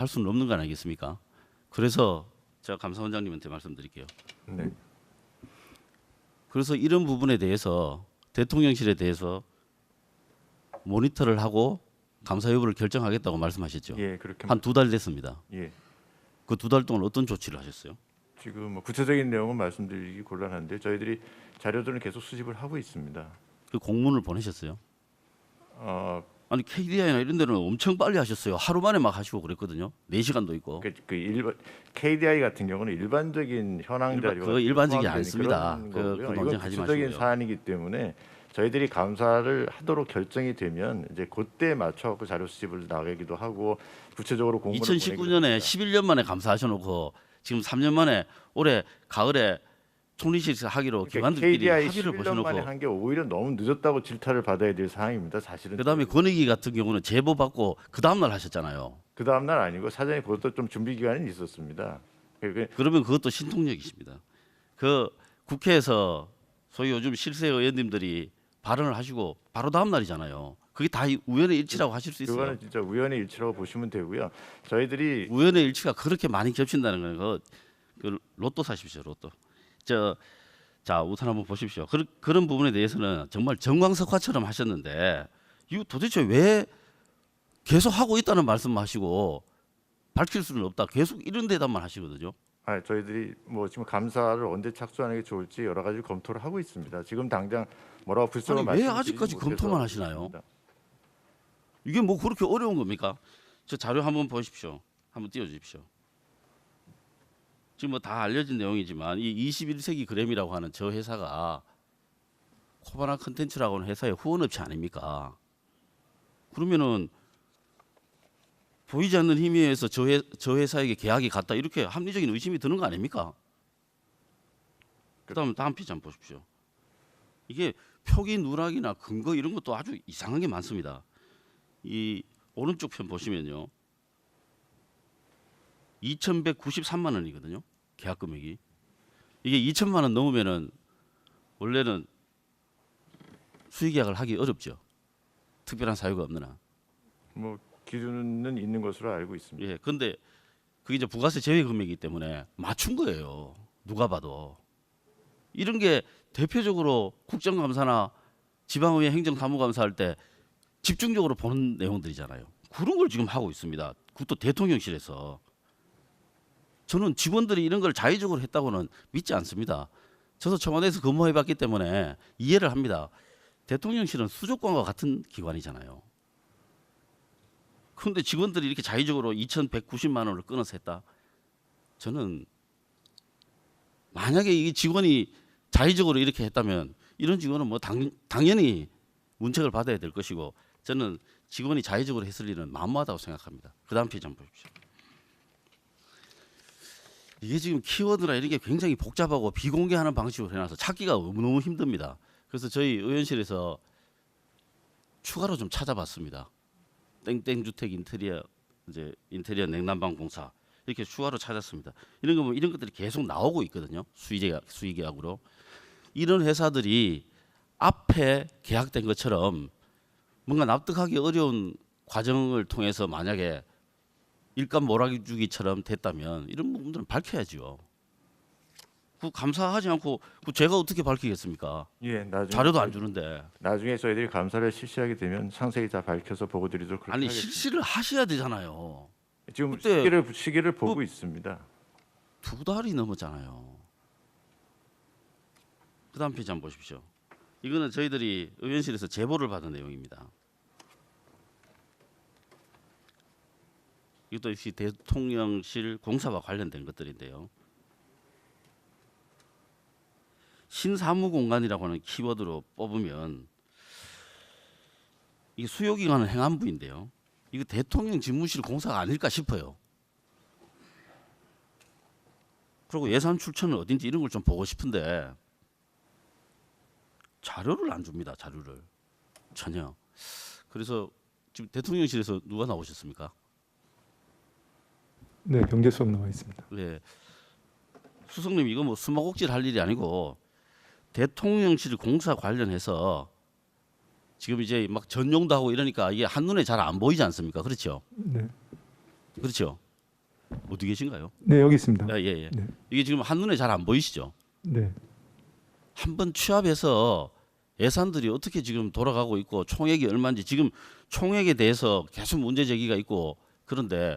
할 수는 없는 거 아니겠습니까? 그래서 제가 감사원장님한테 말씀드릴게요. 네. 그래서 이런 부분에 대해서 대통령실에 대해서 모니터를 하고 감사 여부를 결정하겠다고 말씀하셨죠. 예, 그렇게 한 2달 됐습니다. 예. 그 2달 동안 어떤 조치를 하셨어요? 지금 뭐 구체적인 내용은 말씀드리기 곤란한데 저희들이 자료들은 계속 수집을 하고 있습니다. 그 공문을 보내셨어요? 어, 아니 KDI나 이런 데는 엄청 빨리 하셨어요. 하루 만에 막 하시고 그랬거든요. 4시간도 있고. 일반 KDI 같은 경우는 일반적인 현황 자료가 그거 일반적이 포함되는 않습니다. 그런 그 거고요. 이건 논쟁하지 구체적인 마시고요. 사안이기 때문에 저희들이 감사를 하도록 결정이 되면 이제 그때 맞춰 그 자료 수집을 나가기도 하고 구체적으로 공문을 2019년에 11년 만에 감사하셔놓고 지금 3년 만에 올해 가을에 총리실에서 하기로 기관들끼리 KDI 합의를 11년 만에 보셔놓고 한 게 오히려 너무 늦었다고 질타를 받아야 될 사항입니다. 사실은. 그다음에 권익위 같은 경우는 제보 받고 그 다음날 하셨잖아요. 그 다음 날 아니고 사전에 그것도 좀 준비 기간이 있었습니다. 그러면 그것도 신통력이십니다. 그 국회에서 소위 요즘 실세 의원님들이 발언을 하시고 바로 다음 날이잖아요. 그게 다 우연의 일치라고 하실 수 있어요. 그거는 진짜 우연의 일치라고 보시면 되고요. 저희들이 우연의 일치가 그렇게 많이 겹친다는 거는 그 로또 사십시오, 로또. 자 우선 한번 보십시오. 그런 부분에 대해서는 정말 정광석화처럼 하셨는데 이거 도대체 왜 계속 하고 있다는 말씀하시고 밝힐 수는 없다. 계속 이런 대답만 하시거든요. 저희들이 뭐 지금 감사를 언제 착수하는 게 좋을지 여러 가지 검토를 하고 있습니다. 지금 당장 뭐라고 불성을 아니, 왜 말씀드리지 아직까지 못해서 검토만 하시나요? 그렇습니다. 이게 뭐 그렇게 어려운 겁니까? 저 자료 한번 보십시오. 한번 띄워주십시오. 지금 뭐 다 알려진 내용이지만 이 21세기 그램이라고 하는 저 회사가 코바나 컨텐츠라고 하는 회사의 후원업체 아닙니까? 그러면은 보이지 않는 힘에 의해서 저 회사에게 계약이 갔다 이렇게 합리적인 의심이 드는 거 아닙니까? 그다음 다음 페이지 한번 보십시오. 이게 표기 누락이나 근거 이런 것도 아주 이상한 게 많습니다. 이 오른쪽 편 보시면요. 2,193만 원이거든요. 계약 금액이. 이게 2천만 원 넘으면은 원래는 수의 계약을 하기 어렵죠. 특별한 사유가 없는 한. 뭐 기준은 있는 것으로 알고 있습니다. 예. 근데 그게 이제 부가세 제외 금액이기 때문에 맞춘 거예요. 누가 봐도. 이런 게 대표적으로 국정감사나 지방의회 행정사무감사 할 때 집중적으로 보는 내용들이잖아요. 그런 걸 지금 하고 있습니다. 그것도 대통령실에서. 저는 직원들이 이런 걸 자의적으로 했다고는 믿지 않습니다. 저도 청와대에서 근무해봤기 때문에 이해를 합니다. 대통령실은 수족관과 같은 기관이잖아요. 그런데 직원들이 이렇게 자의적으로 2,190만 원을 끊어서 했다. 저는 만약에 이 직원이 자의적으로 이렇게 했다면 이런 직원은 뭐 당연히 문책을 받아야 될 것이고 저는 직원이 자의적으로 했을 일은 만무하다고 생각합니다. 그 다음 페이지 한번 보십시오. 이게 지금 키워드나 이런 게 굉장히 복잡하고 비공개하는 방식으로 해놔서 찾기가 너무 힘듭니다. 그래서 저희 의원실에서 추가로 좀 찾아봤습니다. 땡땡 주택 인테리어 냉난방 공사 이렇게 추가로 찾았습니다. 이런 거 이런 것들이 계속 나오고 있거든요. 수의 계약으로 이런 회사들이 앞에 계약된 것처럼 뭔가 납득하기 어려운 과정을 통해서 만약에 일감 몰아주기처럼 됐다면 이런 부분들은 밝혀야죠. 그 감사하지 않고 그 제가 어떻게 밝히겠습니까? 예, 나중에 자료도 안 주는데. 나중에 저희들이 감사를 실시하게 되면 상세히 다 밝혀서 보고드리도록 그렇게 아니 하겠습니다. 실시를 하셔야 되잖아요. 지금 그때 시기를 보고 있습니다. 2달이 넘었잖아요. 그다음 페이지 한번 보십시오. 이거는 저희들이 의원실에서 제보를 받은 내용입니다. 이것도 역시 대통령실 공사와 관련된 것들인데요. 신사무공간이라고 하는 키워드로 뽑으면 이게 수요기관은 행안부인데요. 이거 대통령 집무실 공사가 아닐까 싶어요. 그리고 예산 출처는 어딘지 이런 걸 좀 보고 싶은데 자료를 안 줍니다. 자료를 전혀. 그래서 지금 대통령실에서 누가 나오셨습니까? 네, 경제수석 나와 있습니다. 네. 수석님 이거 뭐 수목꼭질 할 일이 아니고 대통령실 공사 관련해서 지금 이제 막 전용도 하고 이러니까 이게 한눈에 잘 안 보이지 않습니까? 그렇죠? 네, 그렇죠? 어디 계신가요? 네, 여기 있습니다. 예, 예. 네. 이게 지금 한눈에 잘 안 보이시죠? 네. 한번 취합해서 예산들이 어떻게 지금 돌아가고 있고 총액이 얼마인지 지금 총액에 대해서 계속 문제 제기가 있고 그런데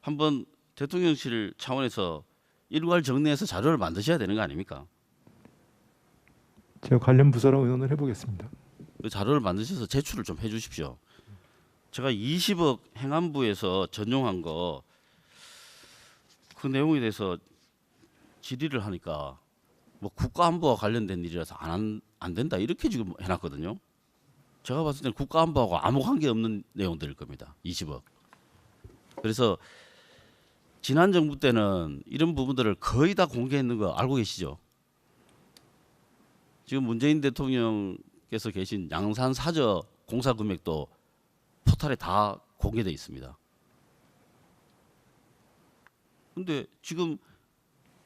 한번 대통령실 차원에서 일괄 정리해서 자료를 만드셔야 되는 거 아닙니까? 제가 관련 부서랑 의논을 해보겠습니다. 그 자료를 만드셔서 제출을 좀 해주십시오. 제가 20억 행안부에서 전용한 거 그 내용에 대해서 질의를 하니까 뭐 국가안보와 관련된 일이라서 안 된다 이렇게 지금 해놨거든요. 제가 봤을 때는 국가안보하고 아무 관계 없는 내용들일 겁니다. 20억. 그래서 지난 정부 때는 이런 부분들을 거의 다 공개했는 거 알고 계시죠? 지금 문재인 대통령께서 계신 양산 사저 공사 금액도 포털에 다 공개돼 있습니다. 근데 지금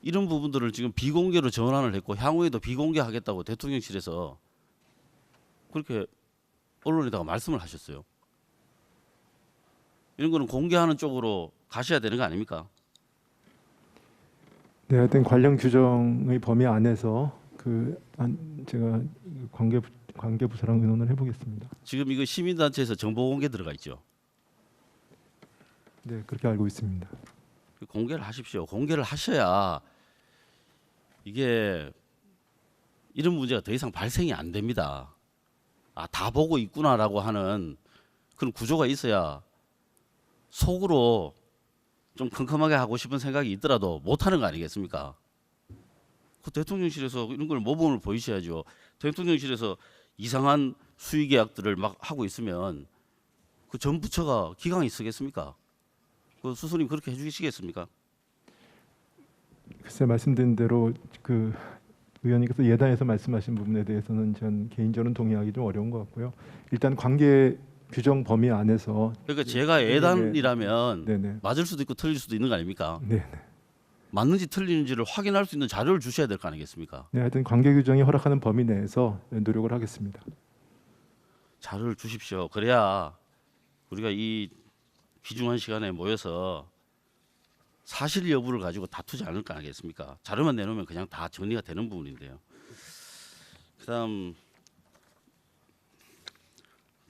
이런 부분들을 지금 비공개로 전환을 했고 향후에도 비공개하겠다고 대통령실에서 그렇게 언론에다가 말씀을 하셨어요. 이런 거는 공개하는 쪽으로 가셔야 되는 거 아닙니까? 네, 하여튼 관련 규정의 범위 안에서 제가 관계부서랑 의논을 해보겠습니다. 지금 이거 시민단체에서 정보 공개 들어가 있죠. 네, 그렇게 알고 있습니다. 공개를 하십시오. 공개를 하셔야 이게 이런 문제가 더 이상 발생이 안 됩니다. 아, 다 보고 있구나라고 하는 그런 구조가 있어야 속으로 좀 컴컴하게 하고 싶은 생각이 있더라도 못 하는 거 아니겠습니까? 그 대통령실에서 이런 걸 모범을 보이셔야죠. 대통령실에서 이상한 수의 계약들을 막 하고 있으면 그 전 부처가 기강이 쓰겠습니까? 그 수석님 그렇게 해주시겠습니까? 글쎄 말씀드린 대로 그 의원님께서 예단에서 말씀하신 부분에 대해서는 전 개인적으로는 동의하기 좀 어려운 것 같고요. 일단 관계 규정 범위 안에서 그러니까 제가 예단이라면 네네. 맞을 수도 있고 틀릴 수도 있는 거 아닙니까? 네. 맞는지 틀리는지를 확인할 수 있는 자료를 주셔야 될 거 아니겠습니까? 네, 하여튼 관계 규정이 허락하는 범위 내에서 노력을 하겠습니다. 자료를 주십시오. 그래야 우리가 이 귀중한 시간에 모여서 사실 여부를 가지고 다투지 않을 거 아니겠습니까? 자료만 내놓으면 그냥 다 정리가 되는 부분인데요. 그다음